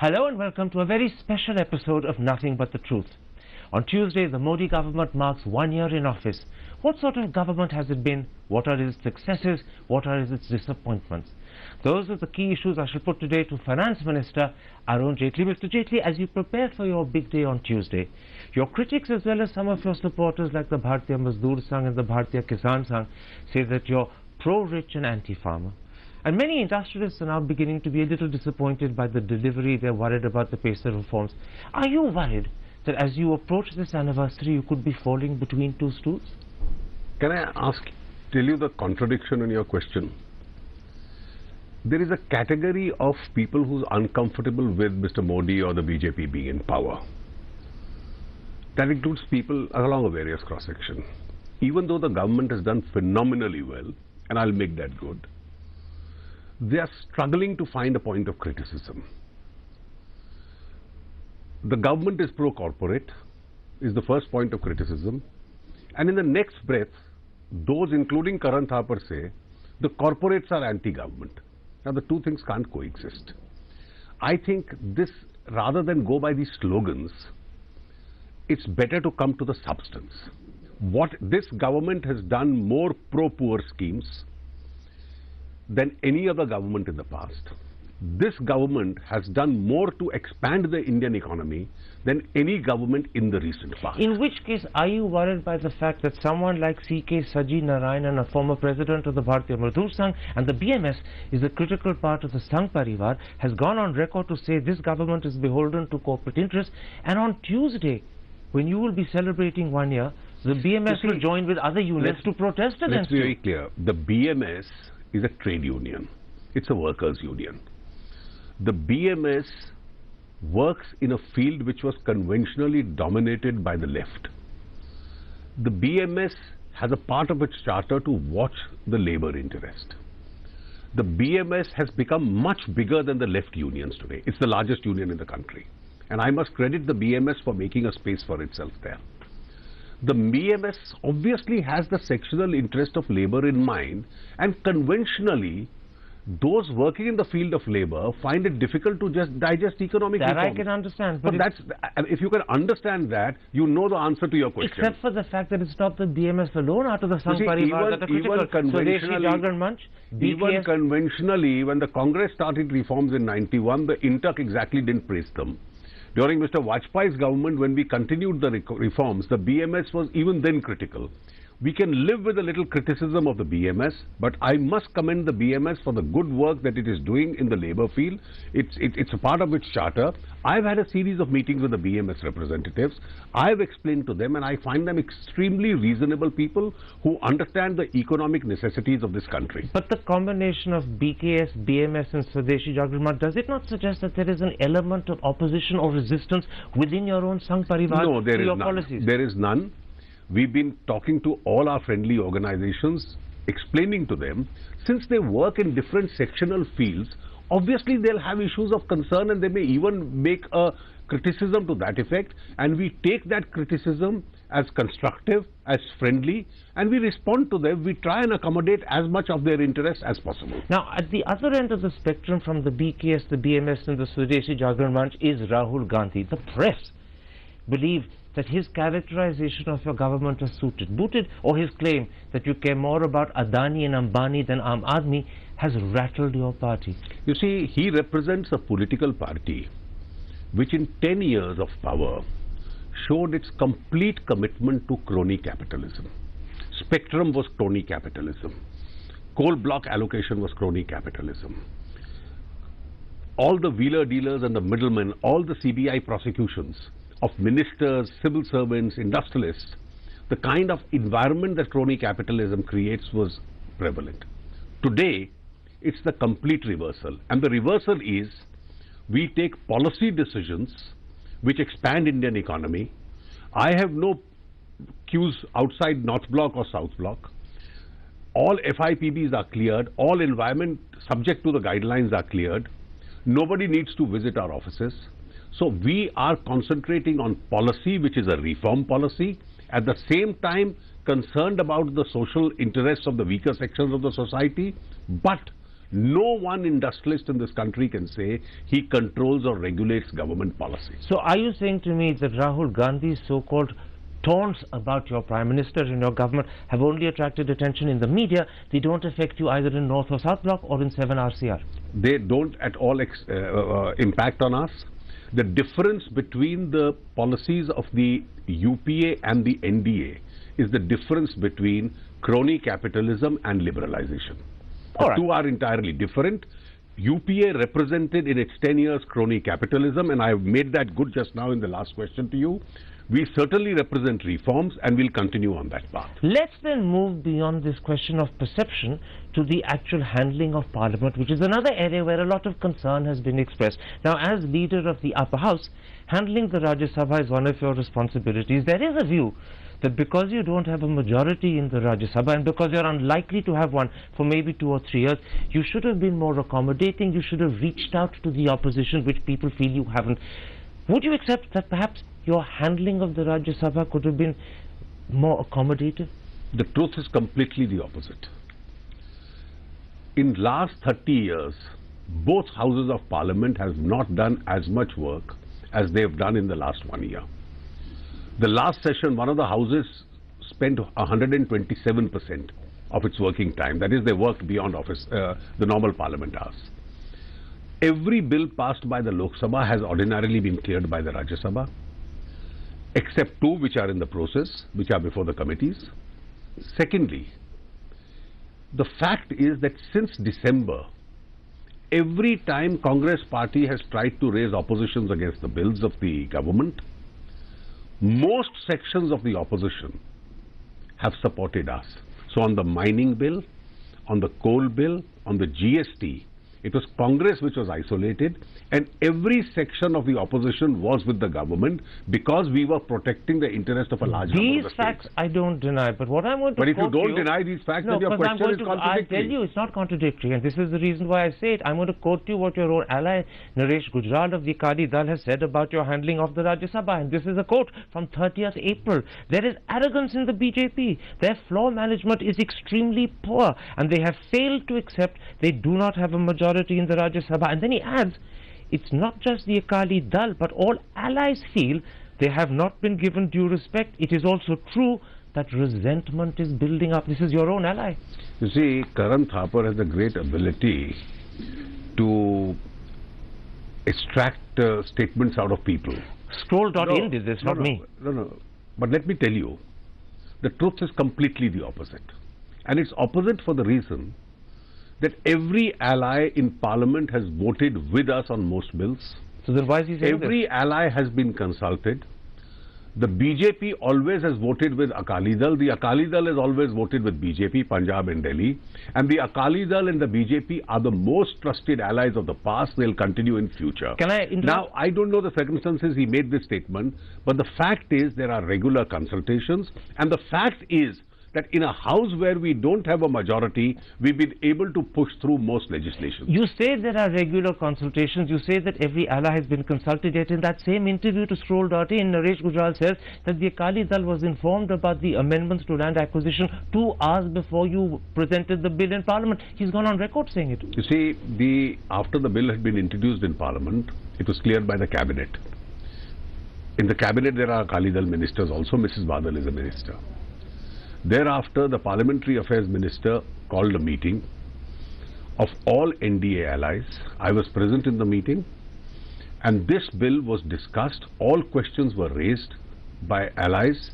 Hello and welcome to a very special episode of Nothing But the Truth. On Tuesday, the Modi government marks 1 year in office. What sort of government has it been? What are its successes? What are its disappointments? Those are the key issues I shall put today to Finance Minister Arun Jaitley. Mr. Jaitley, as you prepare for your big day on Tuesday, your critics as well as some of your supporters like the Bharatiya Mazdoor Sangh and the Bharatiya Kisan Sangh say that you're pro-rich and anti-farmer. And many industrialists are now beginning to be a little disappointed by the delivery. They're worried about the pace of reforms. Are you worried that as you approach this anniversary, you could be falling between two stools? Can I tell you the contradiction in your question? There is a category of people who's uncomfortable with Mr. Modi or the BJP being in power. That includes people along a various cross-section. Even though the government has done phenomenally well, and I'll make that good, they are struggling to find a point of criticism. The government is pro-corporate, is the first point of criticism. And in the next breath, those including Karan Thapar say, the corporates are anti-government. Now the two things can't coexist. I think this, rather than go by these slogans, it's better to come to the substance. What this government has done more pro-poor schemes than any other government in the past. This government has done more to expand the Indian economy than any government in the recent past. In which case, are you worried by the fact that someone like C.K. Saji Narayanan, a former president of the Bharatiya Mazdoor Sangh and the BMS is a critical part of the Sangh Parivar, has gone on record to say this government is beholden to corporate interests, and on Tuesday, when you will be celebrating 1 year, the BMS will join with other units to protest against you. Let's be very clear. The BMS is a trade union. It's a workers' union. The BMS works in a field which was conventionally dominated by the left. The BMS has a part of its charter to watch the labor interest. The BMS has become much bigger than the left unions today. It's the largest union in the country. And I must credit the BMS for making a space for itself there. The BMS obviously has the sectional interest of labor in mind, and conventionally those working in the field of labor find it difficult to just digest economic reforms. That I can understand. But that's, if you can understand that, you know the answer to your question. Except for the fact that it's not the BMS alone out of the Sangh Parivar that are critical. Swadeshi Jagran Manch, even conventionally, when the Congress started reforms in 91, the Intak exactly didn't praise them. During Mr. Vajpayee's government, when we continued the reforms, the BMS was even then critical. We can live with a little criticism of the BMS, but I must commend the BMS for the good work that it is doing in the labor field. It's a part of its charter. I've had a series of meetings with the BMS representatives. I've explained to them, and I find them extremely reasonable people who understand the economic necessities of this country. But the combination of BKS, BMS and Swadeshi Jagran Manch, does it not suggest that there is an element of opposition or resistance within your own Sangh Parivar to your policies? There is none. We've been talking to all our friendly organizations, explaining to them, since they work in different sectional fields, obviously they'll have issues of concern and they may even make a criticism to that effect, and we take that criticism as constructive, as friendly, and we respond to them. We try and accommodate as much of their interest as possible. Now, at the other end of the spectrum from the BKS, the BMS and the Swadeshi Jagran Manch is Rahul Gandhi. The press believe that his characterization of your government as suited-booted, or his claim that you care more about Adani and Ambani than Aam Aadmi, has rattled your party. You see, he represents a political party which in 10 years of power showed its complete commitment to crony capitalism. Spectrum was crony capitalism. Coal block allocation was crony capitalism. All the wheeler dealers and the middlemen, all the CBI prosecutions of ministers, civil servants, industrialists, the kind of environment that crony capitalism creates was prevalent. Today, it's the complete reversal. And the reversal is, we take policy decisions which expand Indian economy. I have no queues outside North Block or South Block. All FIPBs are cleared. All environment subject to the guidelines are cleared. Nobody needs to visit our offices. So we are concentrating on policy, which is a reform policy, at the same time concerned about the social interests of the weaker sections of the society, but No one industrialist in this country can say he controls or regulates government policy. So are you saying to me that Rahul Gandhi's so-called taunts about your Prime Minister and your government have only attracted attention in the media? They don't affect you either in North or South Block or in 7 RCR? They don't at all impact on us. The difference between the policies of the UPA and the NDA is the difference between crony capitalism and liberalization. The two are entirely different. UPA represented in its 10 years crony capitalism, and I have made that good just now in the last question to you. We certainly represent reforms and will continue on that path. Let's then move beyond this question of perception to the actual handling of Parliament, which is another area where a lot of concern has been expressed. Now, as leader of the upper house, handling the Rajya Sabha is one of your responsibilities. There is a view that because you don't have a majority in the Rajya Sabha and because you're unlikely to have one for maybe 2 or 3 years, you should have been more accommodating. You should have reached out to the opposition, which people feel you haven't. Would you accept that perhaps your handling of the Rajya Sabha could have been more accommodative? The truth is completely the opposite. In last 30 years, both houses of parliament have not done as much work as they have done in the last 1 year. The last session, one of the houses spent 127% of its working time. That is, they worked beyond office, the normal parliament hours. Every bill passed by the Lok Sabha has ordinarily been cleared by the Rajya Sabha, except 2 which are in the process, which are before the committees. Secondly, the fact is that since December, every time Congress party has tried to raise oppositions against the bills of the government, most sections of the opposition have supported us. So on the mining bill, on the coal bill, on the GST, it was Congress which was isolated, and every section of the opposition was with the government because we were protecting the interest of a large number of the These facts states. I don't deny, but what I'm going to But if you quote don't deny these facts, no, then your question is I'll contradictory. tell you, it's not contradictory, and this is the reason why I say it. I'm going to quote you what your own ally, Naresh Gujral of the Akali Dal, has said about your handling of the Rajya Sabha, and this is a quote from 30th April. There is arrogance in the BJP. Their floor management is extremely poor, and they have failed to accept they do not have a majority in the Rajya Sabha. And then he adds, it's not just the Akali Dal, but all allies feel they have not been given due respect. It is also true that resentment is building up. This is your own ally. You see, Karan Thapar has a great ability to extract statements out of people. Scroll.in did this, not me. No. But let me tell you, the truth is completely the opposite. And it's opposite for the reason that every ally in parliament has voted with us on most bills. So then why is he saying Every ally has been consulted. The BJP always has voted with Akali Dal. The Akali Dal has always voted with BJP, Punjab and Delhi. And the Akali Dal and the BJP are the most trusted allies of the past. They'll continue in future. Can I interrupt? Now, I don't know the circumstances he made this statement, but the fact is there are regular consultations. And the fact is that in a house where we don't have a majority, we've been able to push through most legislation. You say there are regular consultations. You say that every ally has been consulted. Yet in that same interview to Scroll.in, Naresh Gujral says that the Akali Dal was informed about the amendments to land acquisition 2 hours before you presented the bill in Parliament. He's gone on record saying it. You see, after the bill had been introduced in Parliament, it was cleared by the Cabinet. In the Cabinet, there are Akali Dal ministers also. Mrs. Badal is a minister. Thereafter, the Parliamentary Affairs Minister called a meeting of all NDA allies. I was present in the meeting, and this bill was discussed. All questions were raised by allies,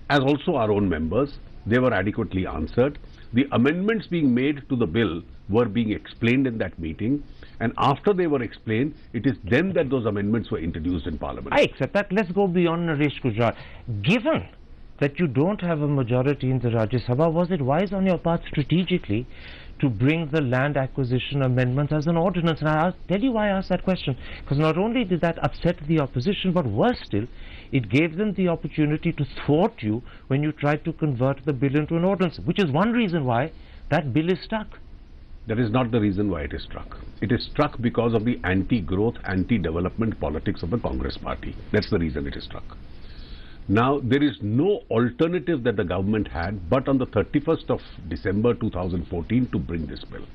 as also our own members. They were adequately answered. The amendments being made to the bill were being explained in that meeting, and after they were explained, it is then that those amendments were introduced in Parliament. I accept that. Let's go beyond Naresh Gujral. Given that you don't have a majority in the Rajya Sabha, was it wise on your part strategically to bring the land acquisition amendment as an ordinance? And I'll tell you why I asked that question. Because not only did that upset the opposition, but worse still, it gave them the opportunity to thwart you when you tried to convert the bill into an ordinance, which is one reason why that bill is stuck. That is not the reason why it is struck. It is struck because of the anti-growth, anti-development politics of the Congress party. That's the reason it is struck. Now, there is no alternative that the government had but on the 31st of December 2014 to bring this bill.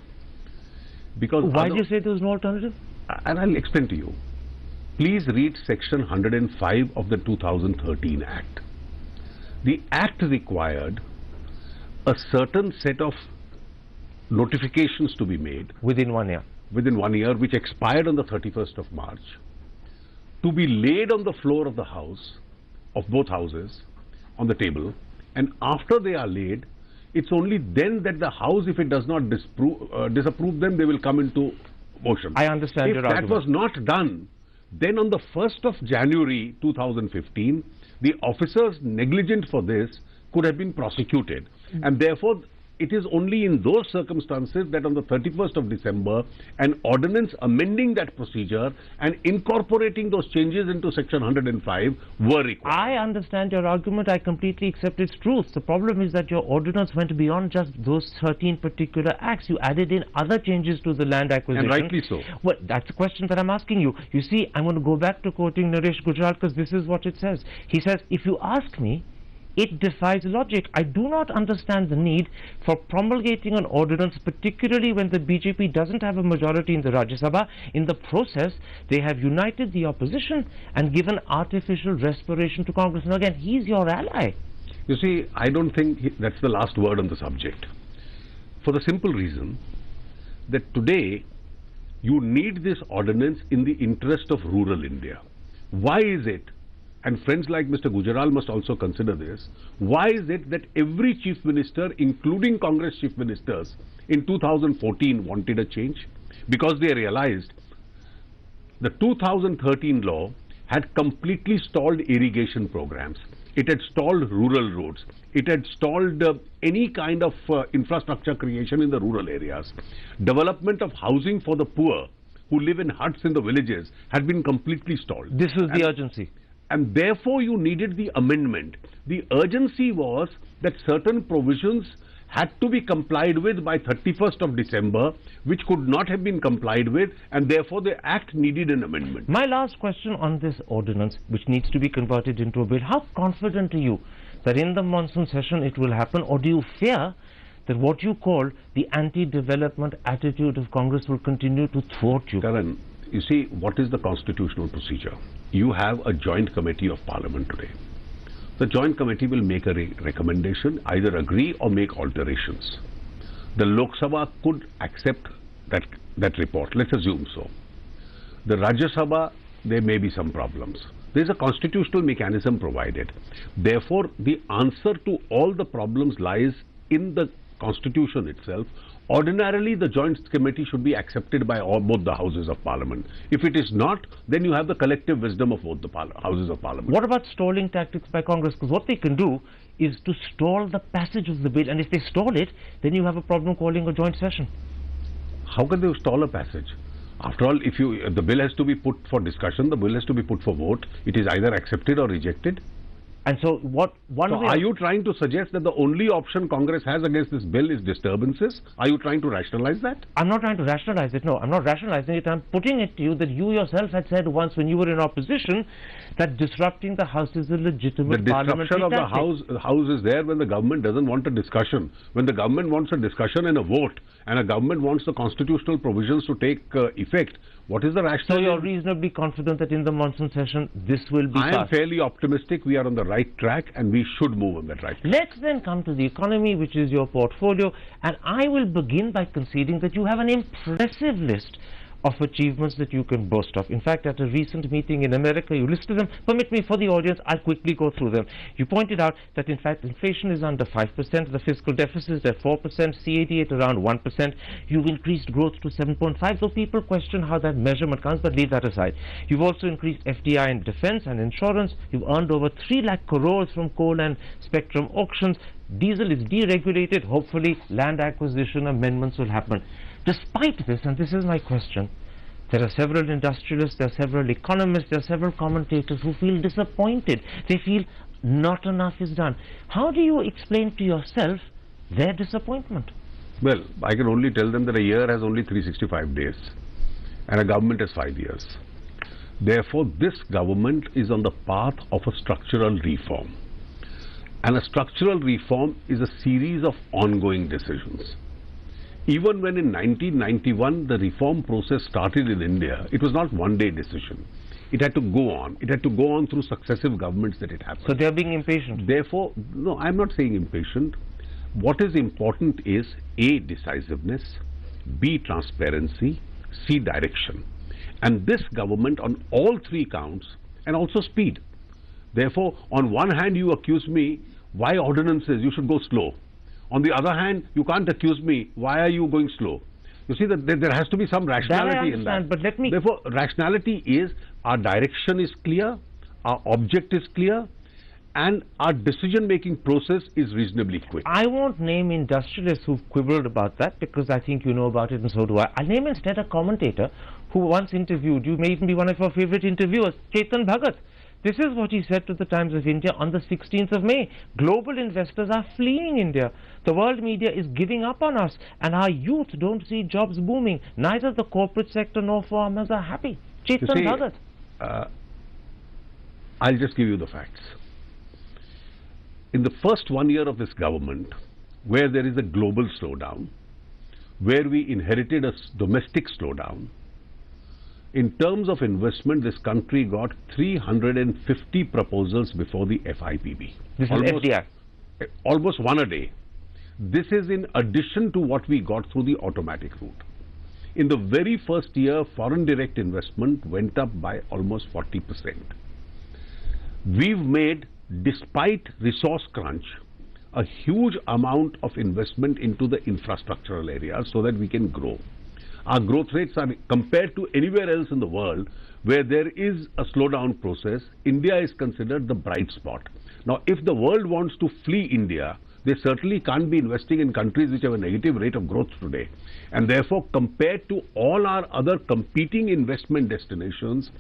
Because why do you say there was no alternative? And I'll explain to you. Please read section 105 of the 2013 Act. The Act required a certain set of notifications to be made Within 1 year. within 1 year, which expired on the 31st of March, to be laid on the floor of the house, of both houses, on the table, and after they are laid, it's only then that the house, if it does not disapprove them, they will come into motion. I understand your argument. If that was not done, then on the 1st of January 2015, the officers negligent for this could have been prosecuted. And therefore, it is only in those circumstances that on the 31st of December, an ordinance amending that procedure and incorporating those changes into section 105 were required. I understand your argument. I completely accept its truth. The problem is that your ordinance went beyond just those 13 particular acts. You added in other changes to the land acquisition. And rightly so. Well, that's the question that I'm asking you. You see, I'm going to go back to quoting Naresh Gujral because this is what it says. He says, if you ask me, it defies logic. I do not understand the need for promulgating an ordinance, particularly when the BJP doesn't have a majority in the Rajya Sabha. In the process, they have united the opposition and given artificial respiration to Congress. And again, he's your ally. You see, I don't think that's the last word on the subject. For the simple reason that today, you need this ordinance in the interest of rural India. Why is it? And friends like Mr. Gujral must also consider this. Why is it that every chief minister, including Congress chief ministers, in 2014 wanted a change? Because they realized the 2013 law had completely stalled irrigation programs. It had stalled rural roads. It had stalled any kind of infrastructure creation in the rural areas. Development of housing for the poor who live in huts in the villages had been completely stalled. This was the urgency. And therefore you needed the amendment. The urgency was that certain provisions had to be complied with by 31st of December, which could not have been complied with, and therefore the Act needed an amendment. My last question on this ordinance, which needs to be converted into a bill, how confident are you that in the monsoon session it will happen, or do you fear that what you call the anti-development attitude of Congress will continue to thwart you? Karan, you see, what is the constitutional procedure? You have a joint committee of parliament today. The joint committee will make a recommendation, either agree or make alterations. The Lok Sabha could accept that report. Let's assume so. The Rajya Sabha, there may be some problems. There is a constitutional mechanism provided. Therefore, the answer to all the problems lies in the constitution itself. Ordinarily, the joint committee should be accepted by both the houses of parliament. If it is not, then you have the collective wisdom of both the houses of parliament. What about stalling tactics by Congress? Because what they can do is to stall the passage of the bill, and if they stall it, then you have a problem calling a joint session. How can they stall a passage? After all, if the bill has to be put for discussion, the bill has to be put for vote. It is either accepted or rejected. And so are you trying to suggest that the only option Congress has against this bill is disturbances? Are you trying to rationalize that? I'm not trying to rationalize it. No, I'm not rationalizing it. I'm putting it to you that you yourself had said once when you were in opposition that disrupting the House is a legitimate parliamentary tactic. The disruption of the House is there when the government doesn't want a discussion. When the government wants a discussion and a vote, and a government wants the constitutional provisions to take effect, what is the rationale? So you're reasonably confident that in the monsoon session this will be passed? I am fairly optimistic we are on the right track and we should move on that right track. Let's then come to the economy, which is your portfolio, and I will begin by conceding that you have an impressive list of achievements that you can boast of. In fact, at a recent meeting in America, you listed them. Permit me, for the audience, I'll quickly go through them. You pointed out that, in fact, inflation is under 5%, the fiscal deficit is at 4%, CAD at around 1%. You've increased growth to 7.5%, though people question how that measurement comes, but leave that aside. You've also increased FDI in defense and insurance. You've earned over 3 lakh crores from coal and spectrum auctions. Diesel is deregulated. Hopefully, land acquisition amendments will happen. Despite this, and this is my question, there are several industrialists, there are several economists, there are several commentators who feel disappointed. They feel not enough is done. How do you explain to yourself their disappointment? Well, I can only tell them that a year has only 365 days and a government has 5 years. Therefore, this government is on the path of a structural reform. And a structural reform is a series of ongoing decisions. Even when in 1991 the reform process started in India, it was not one-day decision. It had to go on. It had to go on through successive governments that it happened. So they are being impatient. Therefore, no, I'm not saying impatient. What is important is A, decisiveness, B, transparency, C, direction. And this government on all three counts, and also speed. Therefore, on one hand you accuse me, why ordinances, you should go slow. On the other hand, you can't accuse me, why are you going slow? You see that there has to be some rationality in that. But let me... Therefore, rationality is our direction is clear, our object is clear, and our decision-making process is reasonably quick. I won't name industrialists who've quibbled about that because I think you know about it and so do I. I'll name instead a commentator who once interviewed you, may even be one of your favorite interviewers, Chetan Bhagat. This is what he said to the Times of India on the 16th of May. Global investors are fleeing India. The world media is giving up on us and our youth don't see jobs booming. Neither the corporate sector nor farmers are happy. Chetan Bhagat. I'll just give you the facts. In the first 1 year of this government, where there is a global slowdown, where we inherited a domestic slowdown, in terms of investment, this country got 350 proposals before the FIPB. This is FDI. Almost one a day. This is in addition to what we got through the automatic route. In the very first year, foreign direct investment went up by almost 40%. We've made, despite resource crunch, a huge amount of investment into the infrastructural areas so that we can grow. Our growth rates are, compared to anywhere else in the world where there is a slowdown process, India is considered the bright spot. Now, if the world wants to flee India, they certainly can't be investing in countries which have a negative rate of growth today. And therefore, compared to all our other competing investment destinations,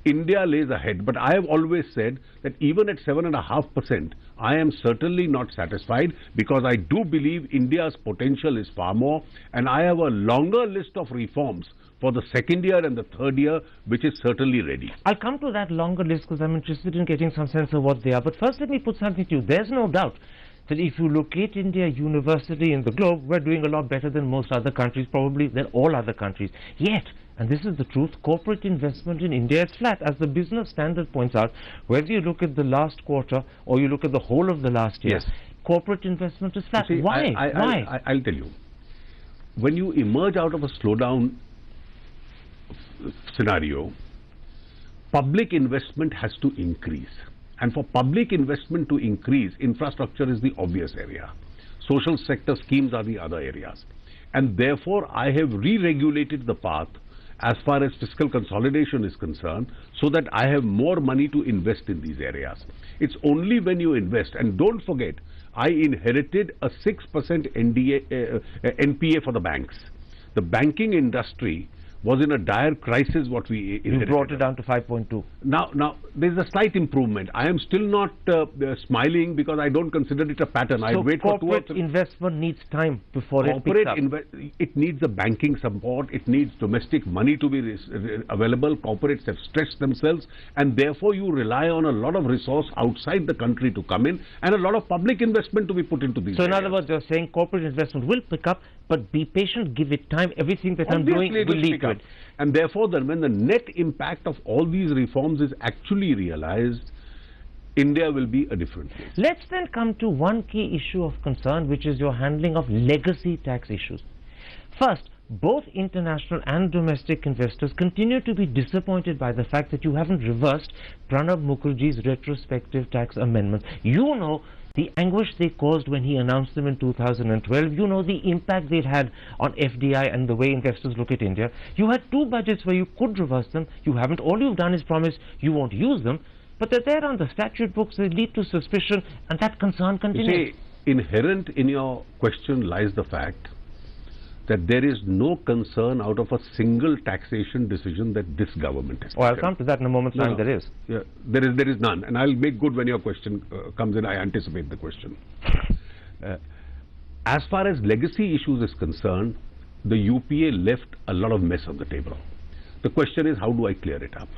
India lays ahead. But I have always said that even at 7.5%, I am certainly not satisfied because I do believe India's potential is far more, and I have a longer list of reforms for the second year and the third year, which is certainly ready. I'll come to that longer list because I'm interested in getting some sense of what they are. But first, let me put something to you. There's no doubt that if you locate India university in the globe, we're doing a lot better than most other countries, probably than all other countries. Yet, and this is the truth, corporate investment in India is flat. As the Business Standard points out, whether you look at the last quarter or you look at the whole of the last year, yes, corporate investment is flat. See, Why? Why? I'll tell you. When you emerge out of a slowdown scenario, public investment has to increase. And for public investment to increase, infrastructure is the obvious area. Social sector schemes are the other areas. And therefore, I have re-regulated the path as far as fiscal consolidation is concerned, so that I have more money to invest in these areas. It's only when you invest, and don't forget, I inherited a 6% NPA for the banks. The banking industry was in a dire crisis what we inherited. You brought it down to 5.2. Now there's a slight improvement. I am still not smiling because I don't consider it a pattern. So I wait for 2 or 3. corporate investment needs time before it picks up. It needs the banking support. It needs domestic money to be available. Corporates have stretched themselves, and therefore you rely on a lot of resource outside the country to come in, and a lot of public investment to be put into these So areas. in other words, you're saying corporate investment will pick up, but be patient, give it time. Everything that I'm doing will lead to it. And therefore, when the net impact of all these reforms is actually realized, India will be a different place. Let's then come to one key issue of concern, which is your handling of legacy tax issues. First, both international and domestic investors continue to be disappointed by the fact that you haven't reversed Pranab Mukherjee's retrospective tax amendments. You know the anguish they caused when he announced them in 2012. You know the impact they'd had on FDI and the way investors look at India. You had 2 budgets where you could reverse them. You haven't. All you've done is promise you won't use them. But they're there on the statute books. They lead to suspicion, and that concern continues. You see, inherent in your question lies the fact that there is no concern out of a single taxation decision that this government has taken. I'll come to that in a moment's time. There is. Yeah, there is none, and I'll make good when your question comes in. I anticipate the question. As far as legacy issues is concerned, the UPA left a lot of mess on the table. The question is, how do I clear it up?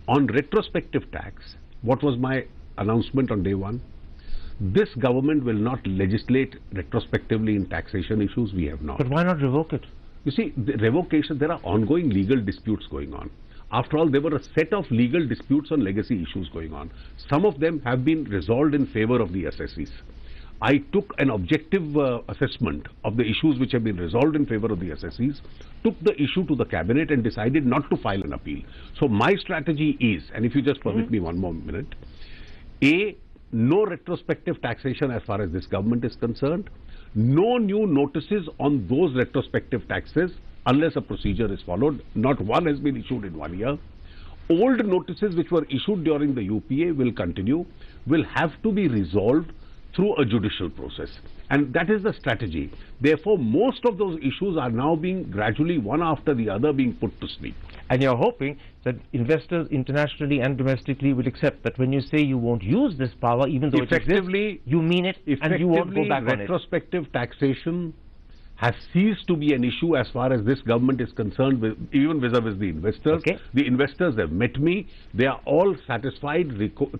On retrospective tax, what was my announcement on day one? This government will not legislate retrospectively in taxation issues. We have not. But why not revoke it? You see, the revocation, there are ongoing legal disputes going on. After all, there were a set of legal disputes on legacy issues going on. Some of them have been resolved in favor of the assessees. I took an objective assessment of the issues which have been resolved in favor of the assessees, took the issue to the cabinet and decided not to file an appeal. So my strategy is, and if you just permit me one more minute, A, no retrospective taxation as far as this government is concerned, no new notices on those retrospective taxes unless a procedure is followed. Not one has been issued in 1 year. Old notices which were issued during the UPA will continue, will have to be resolved through a judicial process. And that is the strategy. Therefore, most of those issues are now being gradually, one after the other, being put to sleep. And you're hoping that investors internationally and domestically will accept that when you say you won't use this power, even though it exists, you mean it and you won't go back on it. Retrospective taxation has ceased to be an issue as far as this government is concerned, even vis-a-vis the investors. Okay. The investors have met me. They are all satisfied,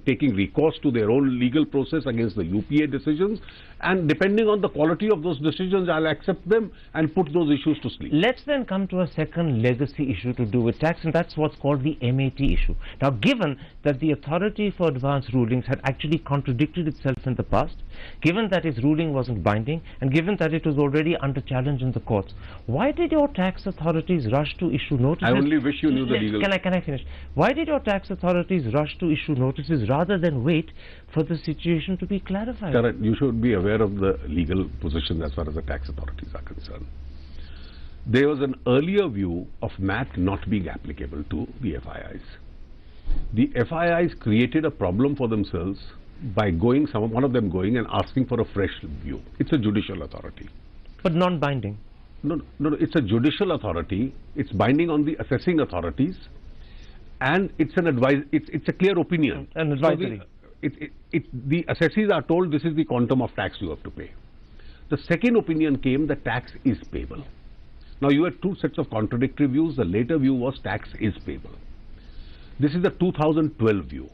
taking recourse to their own legal process against the UPA decisions. And depending on the quality of those decisions, I'll accept them and put those issues to sleep. Let's then come to a second legacy issue to do with tax, and that's what's called the MAT issue. Now, given that the Authority for Advanced Rulings had actually contradicted itself in the past, given that its ruling wasn't binding, and given that it was already under challenge in the courts, why did your tax authorities rush to issue notices? I only wish you knew the legal... Can I finish? Why did your tax authorities rush to issue notices rather than wait for the situation to be clarified? Correct. You should be aware of the legal position as far as the tax authorities are concerned. There was an earlier view of MAT not being applicable to the FIIs. The FIIs created a problem for themselves by one of them going and asking for a fresh view. It's a judicial authority. But non-binding. No, it's a judicial authority. It's binding on the assessing authorities, and it's an advice. It's a clear opinion. An advisory. So the assessees are told this is the quantum of tax you have to pay. The second opinion came that tax is payable. Now you had two sets of contradictory views. The later view was tax is payable. This is the 2012 view.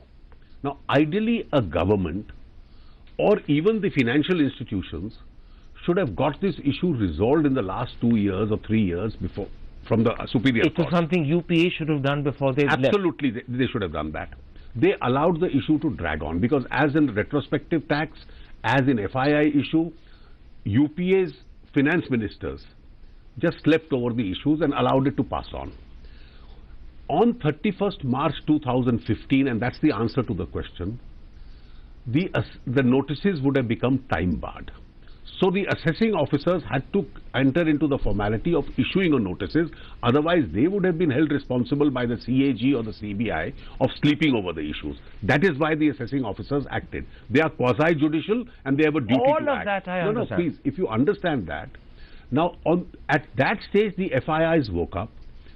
Now ideally a government or even the financial institutions should have got this issue resolved in the last 2 years or 3 years before from the superior court. It was something UPA should have done before they left. Absolutely, they should have done that. They allowed the issue to drag on because as in retrospective tax, as in FII issue, UPA's finance ministers just slept over the issues and allowed it to pass on. On 31st March 2015, and that's the answer to the question, the notices would have become time barred. So the assessing officers had to enter into the formality of issuing a notices, otherwise they would have been held responsible by the CAG or the CBI of sleeping over the issues. That is why the assessing officers acted. They are quasi-judicial and they have a duty to act. All of that I understand. No, please, if you understand that. Now, at that stage, the FIIs woke up.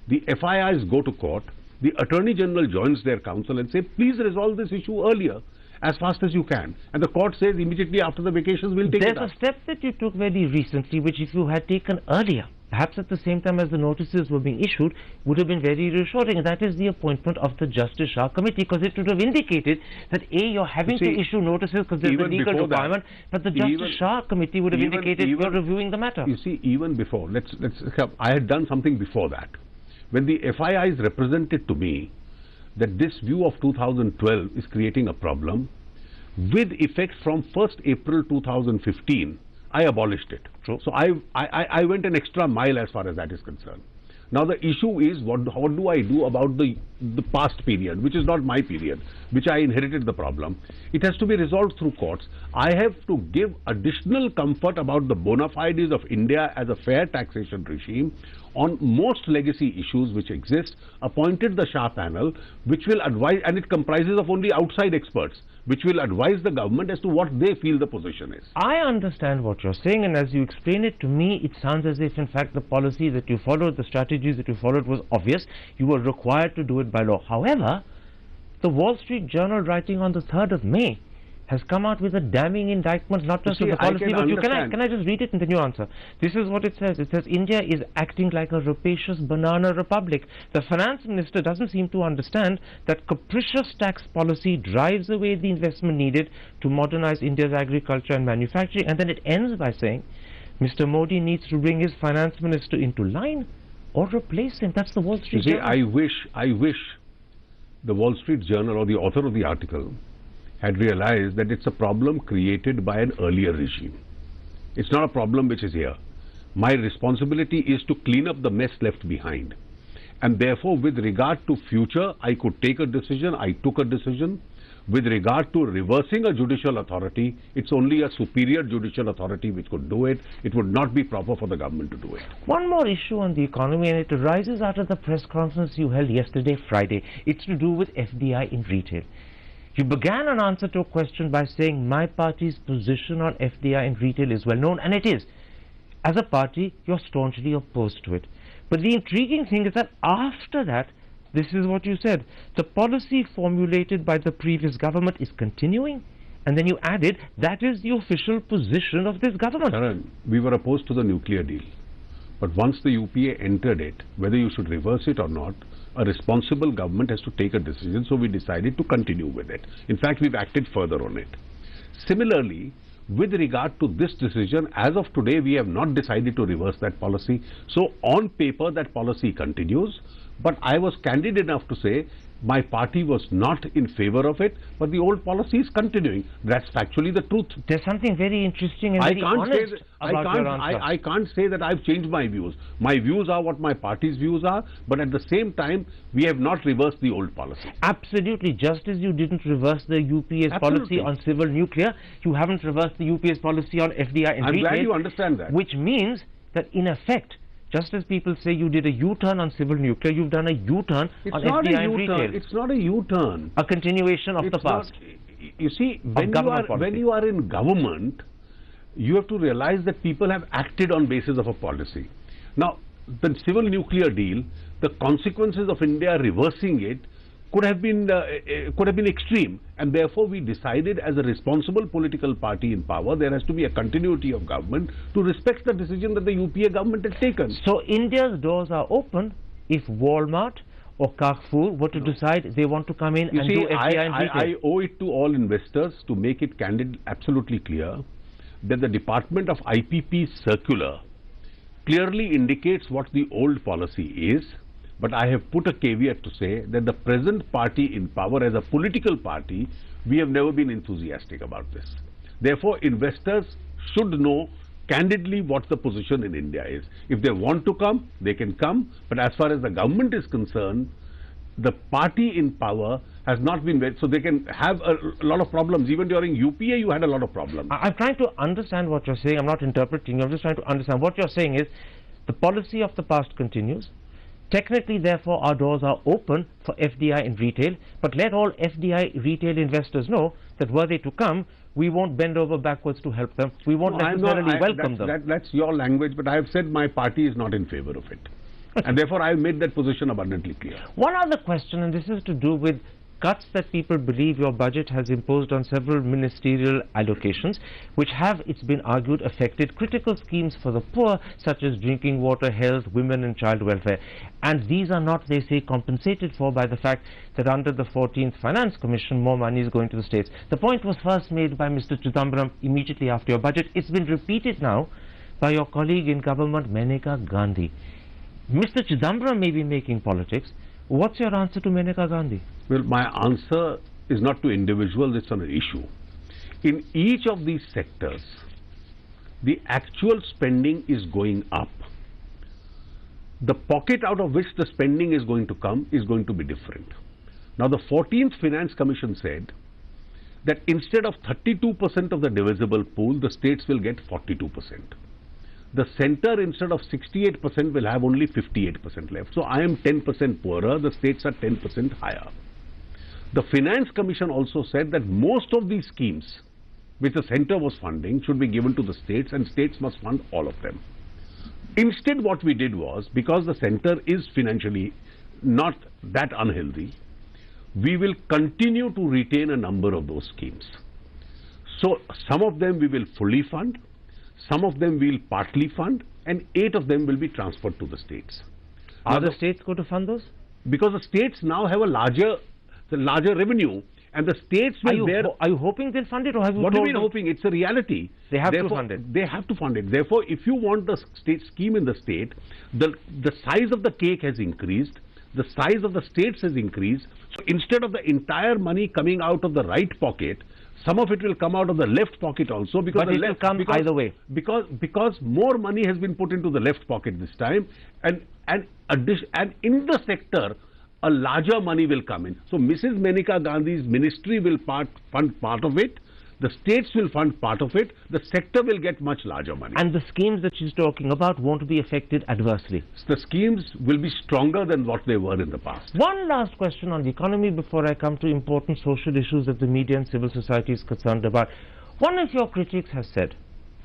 The FIIs go to court. The Attorney General joins their counsel and say, please resolve this issue earlier, as fast as you can. And the court says immediately after the vacations we'll take it up. There's a step that you took very recently which if you had taken earlier, perhaps at the same time as the notices were being issued, would have been very reassuring, and that is the appointment of the Justice Shah Committee, because it would have indicated that A, you're having to issue notices because there's a legal requirement, but the Justice Shah Committee would have indicated you're reviewing the matter. You see, even before, I had done something before that. When the FIIs represented to me that this view of 2012 is creating a problem, with effect from 1st April 2015, I abolished it. True. So I went an extra mile as far as that is concerned. Now the issue is, what do I do about the past period, which is not my period, which I inherited the problem. It has to be resolved through courts. I have to give additional comfort about the bona fides of India as a fair taxation regime on most legacy issues which exist, appointed the Shah panel, which will advise, and it comprises of only outside experts, which will advise the government as to what they feel the position is. I understand what you're saying, and as you explain it to me, it sounds as if in fact the policy that you followed, the strategies that you followed was obvious. You were required to do it by law. However, the Wall Street Journal writing on the 3rd of May has come out with a damning indictment, not just of the policy, but can I just read it and then you answer? This is what it says. It says, India is acting like a rapacious banana republic. The finance minister doesn't seem to understand that capricious tax policy drives away the investment needed to modernize India's agriculture and manufacturing. And then it ends by saying, Mr. Modi needs to bring his finance minister into line or replace him. That's the Wall Street Journal. I wish the Wall Street Journal or the author of the article had realized that it's a problem created by an earlier regime. It's not a problem which is here. My responsibility is to clean up the mess left behind. And therefore, with regard to future, I could take a decision. I took a decision. With regard to reversing a judicial authority, it's only a superior judicial authority which could do it. It would not be proper for the government to do it. One more issue on the economy, and it arises out of the press conference you held yesterday, Friday. It's to do with FDI in retail. You began an answer to a question by saying my party's position on FDI in retail is well known, and it is. As a party, you're staunchly opposed to it. But the intriguing thing is that after that, this is what you said. The policy formulated by the previous government is continuing, and then you added, that is the official position of this government. Arun, we were opposed to the nuclear deal. But once the UPA entered it, whether you should reverse it or not, a responsible government has to take a decision, so we decided to continue with it. In fact, we've acted further on it. Similarly, with regard to this decision, as of today, we have not decided to reverse that policy. So, on paper, that policy continues. But I was candid enough to say my party was not in favor of it, but the old policy is continuing. That's factually the truth. There's something very interesting and very honest about your answer. I can't say that I've changed my views. My views are what my party's views are, but at the same time, we have not reversed the old policy. Absolutely. Just as you didn't reverse the UPA's policy on civil nuclear, you haven't reversed the UPA's policy on FDI in retail. I'm glad you understand that. Which means that, in effect, just as people say you did a U-turn on civil nuclear, you've done a U-turn on FDI in retail. It's not a U-turn. A continuation of the past. You see, when you are in government, you have to realize that people have acted on basis of a policy. Now, the civil nuclear deal, the consequences of India reversing it could have been extreme, and therefore we decided, as a responsible political party in power, there has to be a continuity of government to respect the decision that the UPA government has taken. So India's doors are open if Walmart or Carrefour were to decide they want to come in and do FDI in retail. I owe it to all investors to make it candid, absolutely clear, that the Department of IPP's circular clearly indicates what the old policy is. But I have put a caveat to say that the present party in power, as a political party, we have never been enthusiastic about this. Therefore, investors should know candidly what the position in India is. If they want to come, they can come. But as far as the government is concerned, the party in power has not been very, so they can have a lot of problems. Even during UPA, you had a lot of problems. I'm trying to understand what you're saying. I'm not interpreting you. I'm just trying to understand. What you're saying is the policy of the past continues. Technically, therefore, our doors are open for FDI in retail, but let all FDI retail investors know that were they to come, we won't bend over backwards to help them. We won't necessarily welcome them. That's your language, but I have said my party is not in favor of it. Okay. And therefore, I have made that position abundantly clear. One other question, and this is to do with cuts that people believe your budget has imposed on several ministerial allocations, which have, it's been argued, affected critical schemes for the poor, such as drinking water, health, women and child welfare. And these are not, they say, compensated for by the fact that under the 14th Finance Commission, more money is going to the states. The point was first made by Mr. Chidambaram immediately after your budget. It's been repeated now by your colleague in government, Maneka Gandhi. Mr. Chidambaram may be making politics. What's your answer to Maneka Gandhi? Well, my answer is not to individuals, it's on an issue. In each of these sectors, the actual spending is going up. The pocket out of which the spending is going to come is going to be different. Now, the 14th Finance Commission said that instead of 32% of the divisible pool, the states will get 42%. The center, instead of 68%, will have only 58% left. So I am 10% poorer, the states are 10% higher. The Finance Commission also said that most of these schemes which the center was funding should be given to the states, and states must fund all of them. Instead, what we did was, because the center is financially not that unhealthy, we will continue to retain a number of those schemes. So some of them we will fully fund, some of them we will partly fund, and 8 of them will be transferred to the states. Are the states going to fund those? Because the states now have a larger revenue, and the states will bear. Are you hoping they'll fund it, or have you What do told you mean them? hoping? It's a reality. They have Therefore, to fund it. They have to fund it. Therefore, if you want the state scheme in the state, the size of the cake has increased, the size of the states has increased. So instead of the entire money coming out of the right pocket, some of it will come out of the left pocket also, because But it will come either way. Because more money has been put into the left pocket this time, and in the sector a larger money will come in. So Mrs. Menaka Gandhi's ministry will fund part of it, the states will fund part of it, the sector will get much larger money. And the schemes that she's talking about won't be affected adversely. The schemes will be stronger than what they were in the past. One last question on the economy before I come to important social issues that the media and civil society is concerned about. One of your critics has said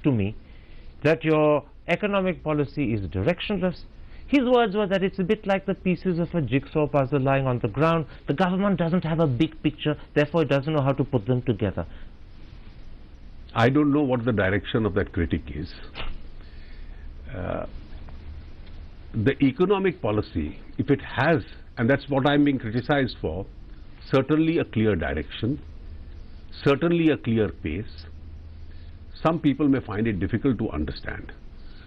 to me that your economic policy is directionless. His words were that it's a bit like the pieces of a jigsaw puzzle lying on the ground. The government doesn't have a big picture, therefore it doesn't know how to put them together. I don't know what the direction of that critic is. The economic policy, if it has, and that's what I'm being criticized for, certainly a clear direction, certainly a clear pace. Some people may find it difficult to understand.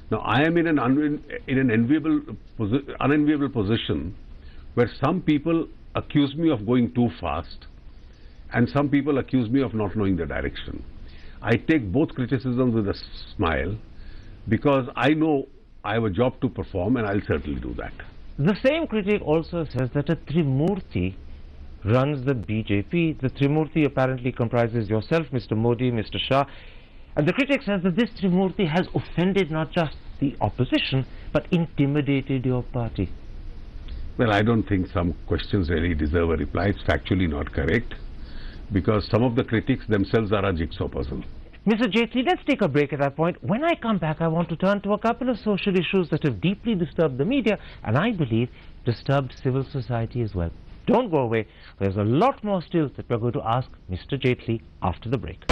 Now, I am in an unenviable position where some people accuse me of going too fast and some people accuse me of not knowing the direction. I take both criticisms with a smile, because I know I have a job to perform, and I'll certainly do that. The same critic also says that a Trimurti runs the BJP. The Trimurti apparently comprises yourself, Mr. Modi, Mr. Shah. And the critic says that this Trimurti has offended not just the opposition, but intimidated your party. Well, I don't think some questions really deserve a reply. It's factually not correct, because some of the critics themselves are a jigsaw puzzle. Mr. Jaitley, let's take a break at that point. When I come back, I want to turn to a couple of social issues that have deeply disturbed the media, and I believe disturbed civil society as well. Don't go away. There's a lot more still that we're going to ask Mr. Jaitley after the break.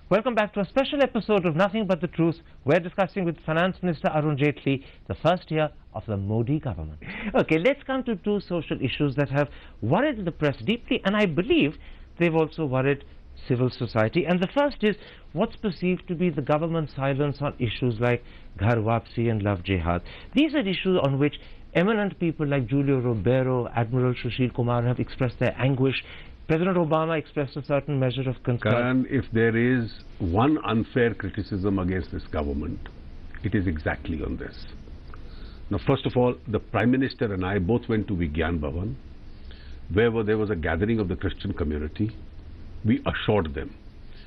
Welcome back to a special episode of Nothing But the Truth. We're discussing with Finance Minister Arun Jaitley the first year of the Modi government. Okay, let's come to two social issues that have worried the press deeply, and I believe they've also worried civil society. And the first is what's perceived to be the government's silence on issues like Ghar Wapsi and Love Jihad. These are issues on which eminent people like Julio Romero, Admiral Sushil Kumar have expressed their anguish. President Obama expressed a certain measure of concern. Karan, if there is one unfair criticism against this government, it is exactly on this. Now, first of all, the Prime Minister and I both went to Vigyan Bhavan, where there was a gathering of the Christian community. We assured them.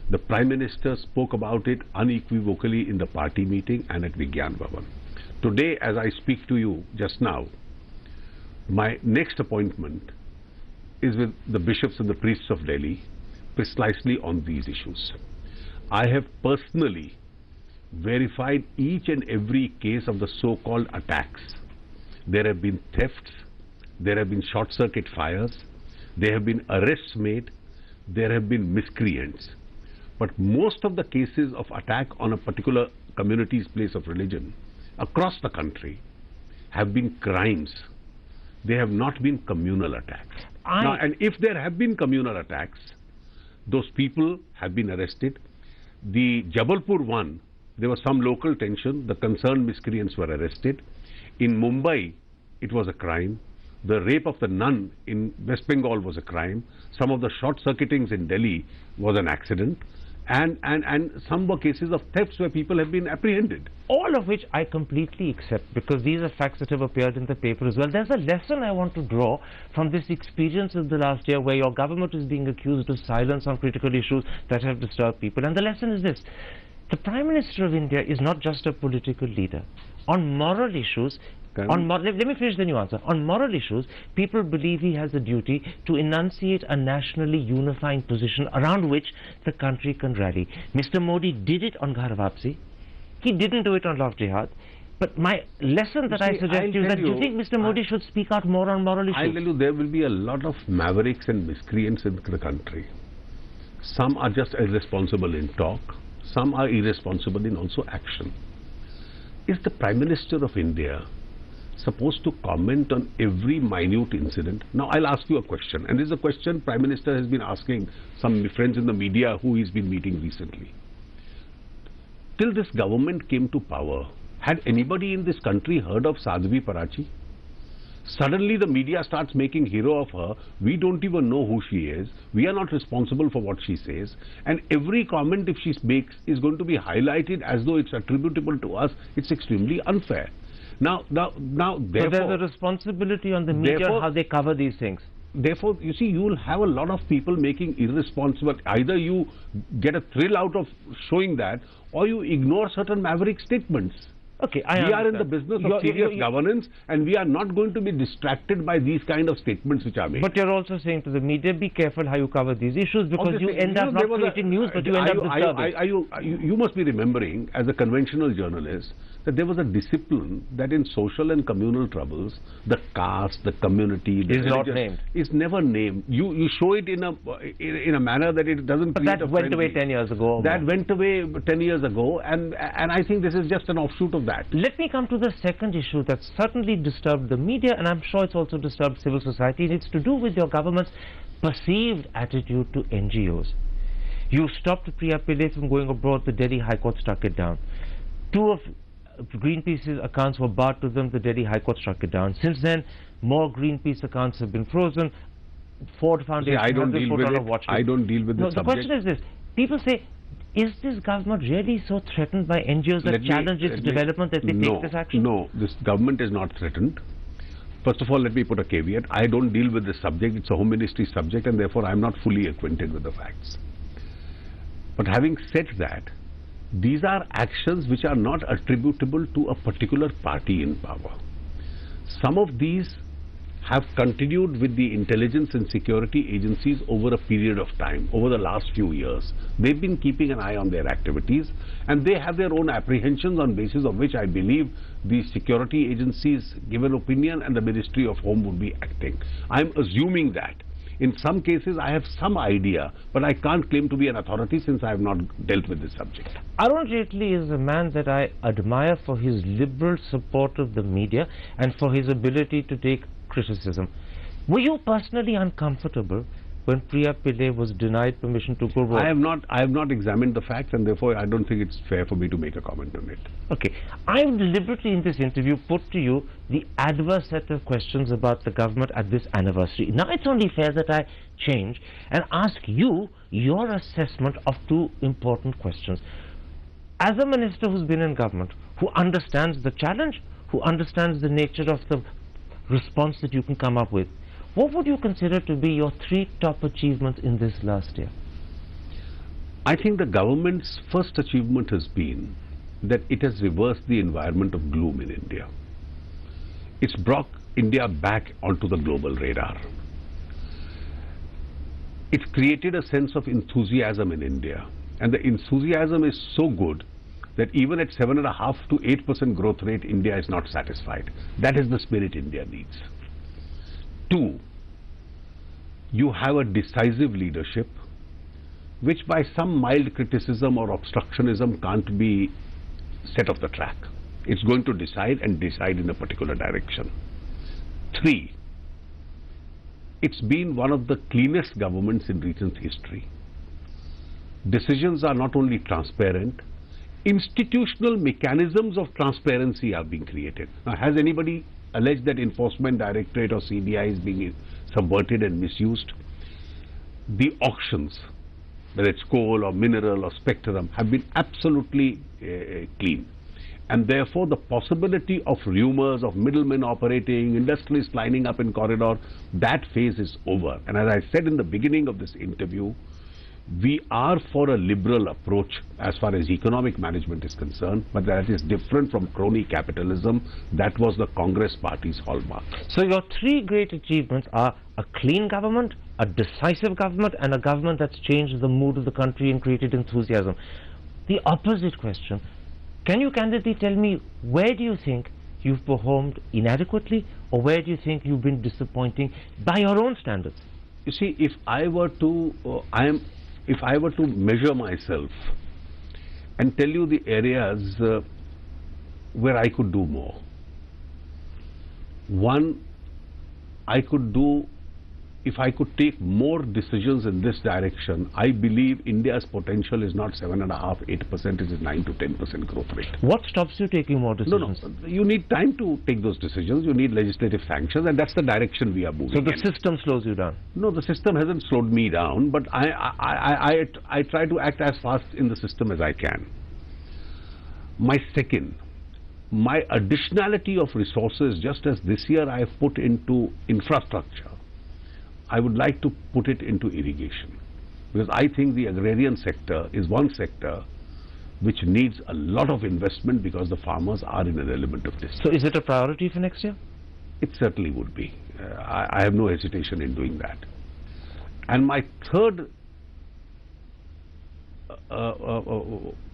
The Prime Minister spoke about it unequivocally in the party meeting and at Vigyan Bhavan. Today, as I speak to you just now, my next appointment is with the bishops and the priests of Delhi, precisely on these issues. I have personally verified each and every case of the so-called attacks. There have been thefts, there have been short-circuit fires, there have been arrests made, there have been miscreants. But most of the cases of attack on a particular community's place of religion across the country have been crimes. They have not been communal attacks. Now, and if there have been communal attacks, those people have been arrested. The Jabalpur one, there was some local tension. The concerned miscreants were arrested. In Mumbai, it was a crime. The rape of the nun in West Bengal was a crime. Some of the short-circuitings in Delhi was an accident. And some were cases of thefts where people have been apprehended. All of which I completely accept, because these are facts that have appeared in the paper as well. There's a lesson I want to draw from this experience of the last year where your government is being accused of silence on critical issues that have disturbed people. And the lesson is this: the Prime Minister of India is not just a political leader. On moral issues, Let me finish, then you answer. On moral issues, people believe he has a duty to enunciate a nationally unifying position around which the country can rally. Mr. Modi did it on Ghar Wapsi. He didn't do it on Love Jihad. But my lesson that I suggest is that do you think Mr. Modi should speak out more on moral issues? I'll tell you, there will be a lot of mavericks and miscreants in the country. Some are just irresponsible in talk. Some are irresponsible in also action. Is the Prime Minister of India supposed to comment on every minute incident? Now I'll ask you a question, and this is a question Prime Minister has been asking some friends in the media who he's been meeting recently. Till this government came to power, had anybody in this country heard of Sadhvi Parachi? Suddenly the media starts making hero of her. We don't even know who she is. We are not responsible for what she says. And every comment if she makes is going to be highlighted as though it's attributable to us. It's extremely unfair. Now, therefore... So there's a responsibility on the media how they cover these things. Therefore, you see, you will have a lot of people making irresponsible... Either you get a thrill out of showing that, or you ignore certain maverick statements. Okay, we are in the business of serious governance, and we are not going to be distracted by these kind of statements which are made. But you're also saying to the media, be careful how you cover these issues, because you end up not creating news, but you end up disturbing. You must be remembering, as a conventional journalist, that there was a discipline that in social and communal troubles, the caste, the community, the is not named. Is never named. You show it in a manner that it doesn't. But that went away 10 years ago. That went away 10 years ago, and I think this is just an offshoot of that. Let me come to the second issue that certainly disturbed the media, and I'm sure it's also disturbed civil society, and it's to do with your government's perceived attitude to NGOs. You stopped Priya Pillai from going abroad, the Delhi High Court struck it down. 2 of Greenpeace's accounts were barred to them, the Delhi High Court struck it down. Since then, more Greenpeace accounts have been frozen. Ford Foundation I don't deal with it. I don't deal with this subject. The question is this. People say, is this government really so threatened by NGOs that challenge its development that they take this action? No, this government is not threatened. First of all, let me put a caveat. I don't deal with this subject. It's a Home Ministry subject, and therefore I'm not fully acquainted with the facts. But having said that, these are actions which are not attributable to a particular party in power. Some of these have continued with the intelligence and security agencies over a period of time, over the last few years. They've been keeping an eye on their activities, and they have their own apprehensions on basis of which I believe the security agencies give an opinion and the Ministry of Home would be acting. I'm assuming that. In some cases, I have some idea, but I can't claim to be an authority since I have not dealt with this subject. Arun Jaitley is a man that I admire for his liberal support of the media and for his ability to take criticism. Were you personally uncomfortable when Priya Pillai was denied permission to go abroad? I have not examined the facts, and therefore I don't think it's fair for me to make a comment on it. Okay. I've deliberately in this interview put to you the adverse set of questions about the government at this anniversary. Now it's only fair that I change and ask you your assessment of 2 important questions. As a minister who's been in government, who understands the challenge, who understands the nature of the response that you can come up with, what would you consider to be your 3 top achievements in this last year? I think the government's first achievement has been that it has reversed the environment of gloom in India. It's brought India back onto the global radar. It's created a sense of enthusiasm in India, and the enthusiasm is so good that even at 7.5% to 8% growth rate, India is not satisfied. That is the spirit India needs. 2, you have a decisive leadership, which by some mild criticism or obstructionism can't be set off the track. It's going to decide and decide in a particular direction. 3, it's been one of the cleanest governments in recent history. Decisions are not only transparent, institutional mechanisms of transparency are being created. Now, has anybody alleged that Enforcement Directorate or CBI is being subverted and misused? The auctions, whether it's coal or mineral or spectrum, have been absolutely clean. And therefore, the possibility of rumors of middlemen operating, industrialists lining up in corridor, that phase is over. And as I said in the beginning of this interview, We are for a liberal approach as far as economic management is concerned, but that is different from crony capitalism. That was the Congress Party's hallmark. So your three great achievements are a clean government, a decisive government, and a government that's changed the mood of the country and created enthusiasm. The opposite question, can you candidly tell me, where do you think you've performed inadequately, or where do you think you've been disappointing by your own standards? You see, if I were to measure myself and tell you the areas where I could do more. One, I could do, if I could take more decisions in this direction, I believe India's potential is not 7.5%, 8%, it is 9 to 10% growth rate. What stops you taking more decisions? No, you need time to take those decisions, you need legislative sanctions, and that's the direction we are moving in. So the system slows you down? No, the system hasn't slowed me down, but I try to act as fast in the system as I can. My second, my additionality of resources, just as this year I have put into infrastructure, I would like to put it into irrigation, because I think the agrarian sector is one sector which needs a lot of investment because the farmers are in an element of distress. So is it a priority for next year? It certainly would be. I have no hesitation in doing that. And my third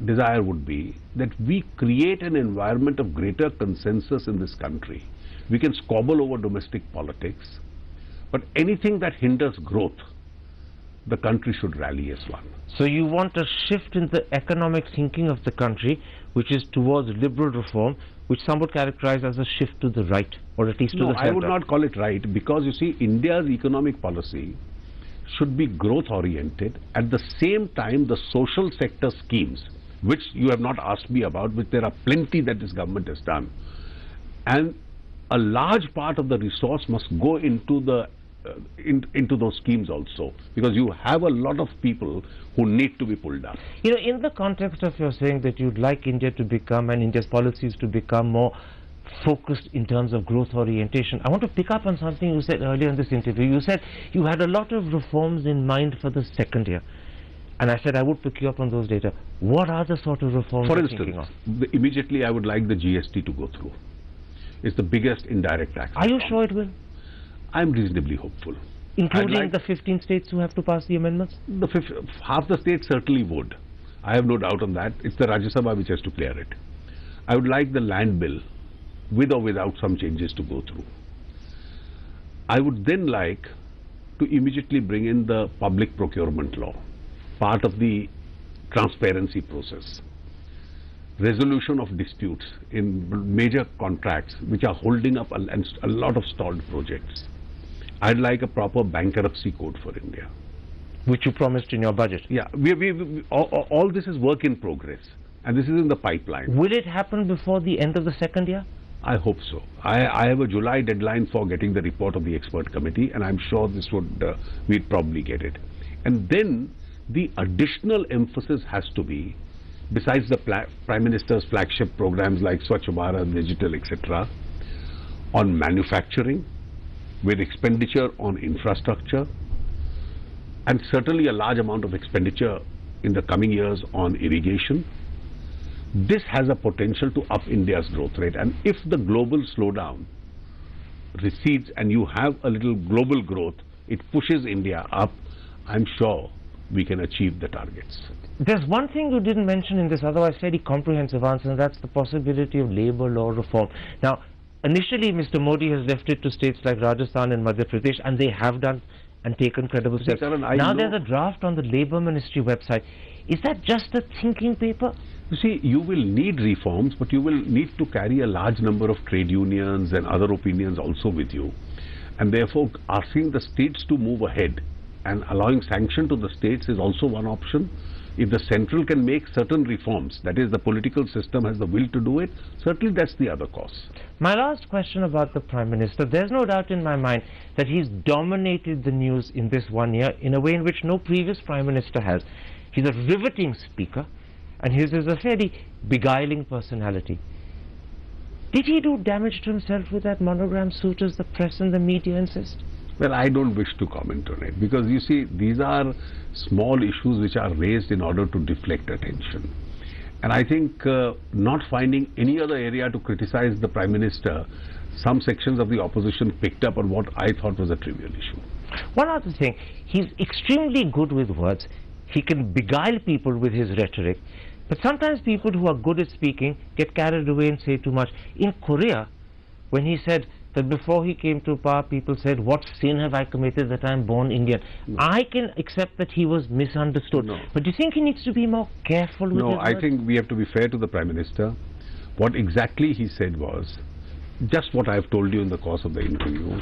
desire would be that we create an environment of greater consensus in this country. We can squabble over domestic politics, but anything that hinders growth, the country should rally as one. So you want a shift in the economic thinking of the country, which is towards liberal reform, which some would characterize as a shift to the right, or at least to the center. No, I would not call it right, because you see, India's economic policy should be growth oriented. At the same time, the social sector schemes, which you have not asked me about, which there are plenty that this government has done, and a large part of the resource must go into the into those schemes also, because you have a lot of people who need to be pulled up. You know, in the context of your saying that you'd like India to become, and India's policies to become more focused in terms of growth orientation, I want to pick up on something you said earlier in this interview. You said you had a lot of reforms in mind for the second year, and I said I would pick you up on those data. What are the sort of reforms For you're thinking instance, of? Immediately I would like the GST to go through. It's the biggest indirect tax. Are you sure it will? I'm reasonably hopeful. Including the 15 states who have to pass the amendments? Half the states certainly would. I have no doubt on that. It's the Rajya Sabha which has to clear it. I would like the land bill, with or without some changes, to go through. I would then like to immediately bring in the public procurement law, part of the transparency process. Resolution of disputes in major contracts which are holding up a lot of stalled projects. I'd like a proper bankruptcy code for India. Which you promised in your budget. Yeah, all this is work in progress, and this is in the pipeline. Will it happen before the end of the second year? I hope so. I have a July deadline for getting the report of the expert committee, and I'm sure this would, we'd probably get it. And then the additional emphasis has to be, besides the Prime Minister's flagship programs like Swachh Bharat, Digital, etc., on manufacturing, with expenditure on infrastructure, and certainly a large amount of expenditure in the coming years on irrigation. This has a potential to up India's growth rate, and if the global slowdown recedes and you have a little global growth, it pushes India up. I'm sure we can achieve the targets. There's one thing you didn't mention in this otherwise fairly comprehensive answer, and that's the possibility of labor law reform. Now, initially Mr. Modi has left it to states like Rajasthan and Madhya Pradesh, and they have done and taken credible steps. Now there's a draft on the Labour Ministry website. Is that just a thinking paper? You see, you will need reforms, but you will need to carry a large number of trade unions and other opinions also with you. And therefore, asking the states to move ahead and allowing sanction to the states is also one option. If the central can make certain reforms, that is, the political system has the will to do it, certainly that's the other course. My last question about the Prime Minister. There's no doubt in my mind that he's dominated the news in this 1 year in a way in which no previous Prime Minister has. He's a riveting speaker, and his is a fairly beguiling personality. Did he do damage to himself with that monogram suit, as the press and the media insist? Well, I don't wish to comment on it because you see, these are small issues which are raised in order to deflect attention. And I think not finding any other area to criticize the Prime Minister, some sections of the opposition picked up on what I thought was a trivial issue. One other thing, he's extremely good with words. He can beguile people with his rhetoric. But sometimes people who are good at speaking get carried away and say too much. In Korea, when he said that before he came to power, people said, what sin have I committed that I'm born Indian? No. I can accept that he was misunderstood. No. But do you think he needs to be more careful with his words? No, I think we have to be fair to the Prime Minister. What exactly he said was just what I have told you in the course of the interview,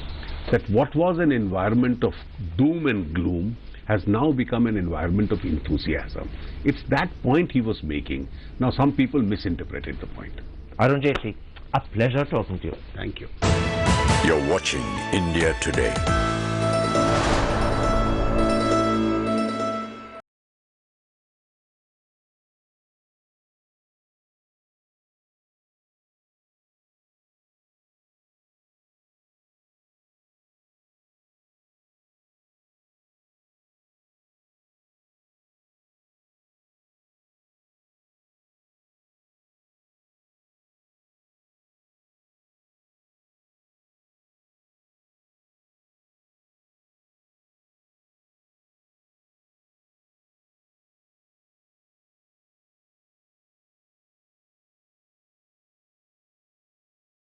that what was an environment of doom and gloom has now become an environment of enthusiasm. It's that point he was making. Now some people misinterpreted the point. Arun Jaitley, a pleasure talking to you. Thank you. You're watching India Today.